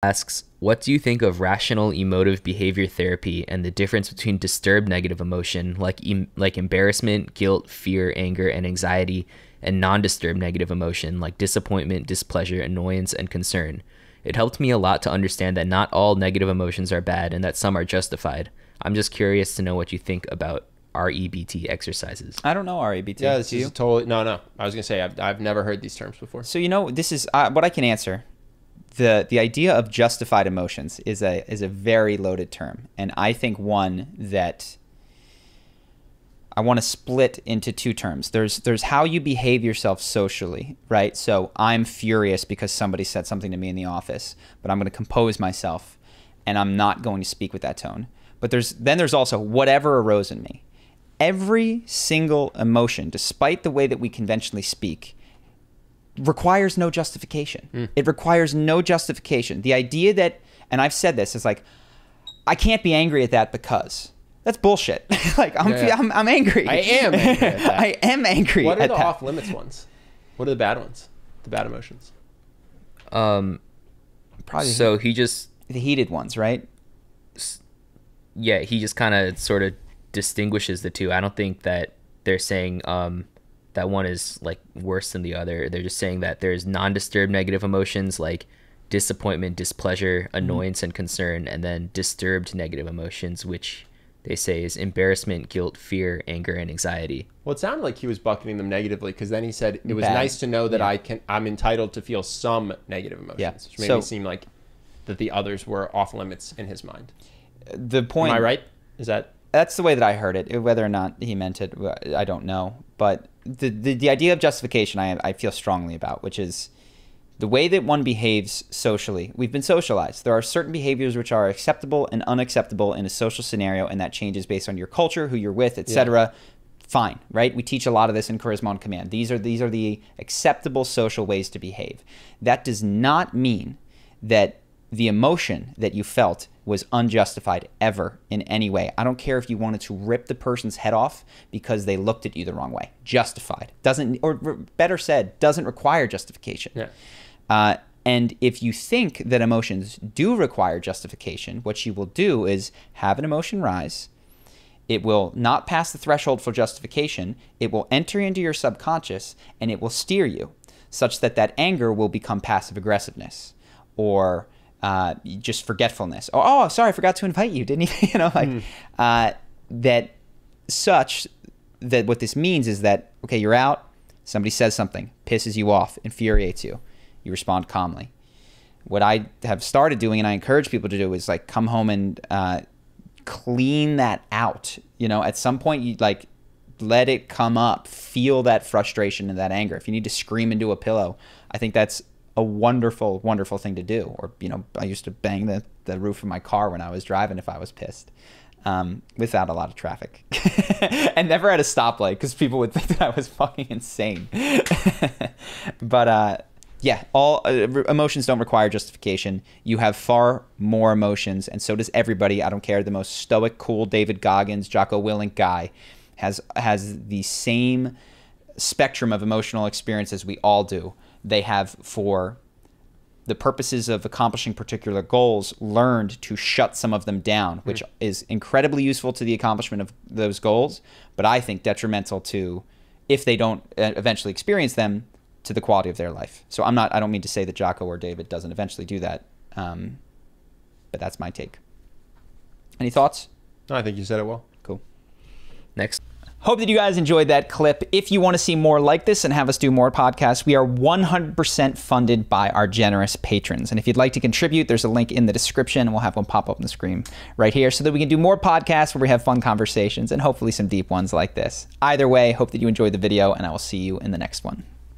Asks, what do you think of rational emotive behavior therapy and the difference between disturbed negative emotion like embarrassment, guilt, fear, anger, and anxiety, and non-disturbed negative emotion like disappointment, displeasure, annoyance, and concern? It helped me a lot to understand that not all negative emotions are bad and that some are justified. I'm just curious to know what you think about REBT exercises. I don't know REBT. Yeah, this is totally no. I was gonna say I've never heard these terms before. So this is what I can answer. The idea of justified emotions is a very loaded term, and I think one that I want to split into two terms. There's how you behave yourself socially, right? So I'm furious because somebody said something to me in the office, but I'm going to compose myself, and I'm not going to speak with that tone. But there's also whatever arose in me. Every single emotion, despite the way that we conventionally speak, requires no justification. It requires no justification. The idea that, and I've said this, is like, I can't be angry at that because. That's bullshit. Like, I'm angry. I am angry at that. I am angry at that. What are the off-limits ones? What are the bad ones? The bad emotions? Probably So he just... the heated ones, right? Yeah, he just kind of sort of distinguishes the two. I don't think that they're saying that one is like worse than the other. They're just saying that there's non-disturbed negative emotions like disappointment, displeasure, annoyance, and concern, and then disturbed negative emotions, which they say is embarrassment, guilt, fear, anger, and anxiety. Well, it sounded like he was bucketing them negatively, because then he said it was Bad. nice to know that I'm entitled to feel some negative emotions, which made me seem like that the others were off limits in his mind. The point. Am I right? That's the way that I heard it. Whether or not he meant it, I don't know. But the idea of justification I feel strongly about, which is the way that one behaves socially. We've been socialized. There are certain behaviors which are acceptable and unacceptable in a social scenario, and that changes based on your culture, who you're with, etc. Fine, right? We teach a lot of this in Charisma on Command. These are the acceptable social ways to behave. That does not mean that the emotion that you felt was unjustified ever in any way. I don't care if you wanted to rip the person's head off because they looked at you the wrong way. Justified. Doesn't, or better said, doesn't require justification. Yeah. And if you think that emotions do require justification, what you will do is have an emotion rise. It will not pass the threshold for justification. It will enter into your subconscious, and it will steer you such that that anger will become passive aggressiveness, or just forgetfulness. Oh, sorry, I forgot to invite you, didn't you? That such that what this means is that, okay, you're out, somebody says something, pisses you off, infuriates you, you respond calmly. What I have started doing, and I encourage people to do, is like come home and clean that out. At some point, you like let it come up, feel that frustration and that anger. If you need to scream into a pillow, I think that's a wonderful, wonderful thing to do. Or, I used to bang the roof of my car when I was driving if I was pissed, without a lot of traffic. And never at a stoplight, because people would think that I was fucking insane. But yeah, all emotions don't require justification. You have far more emotions, and so does everybody. I don't care. The most stoic, cool David Goggins, Jocko Willink guy has the same spectrum of emotional experience as we all do. They have, for the purposes of accomplishing particular goals, learned to shut some of them down, which is incredibly useful to the accomplishment of those goals, but I think detrimental to, if they don't eventually experience them, to the quality of their life. So I don't mean to say that Jocko or David doesn't eventually do that, but that's my take. Any thoughts? No, I think you said it well. Cool. Next. Hope that you guys enjoyed that clip. If you want to see more like this and have us do more podcasts, we are 100% funded by our generous patrons. And if you'd like to contribute, there's a link in the description, and we'll have one pop up on the screen right here so that we can do more podcasts where we have fun conversations and hopefully some deep ones like this. Either way, hope that you enjoyed the video, and I will see you in the next one.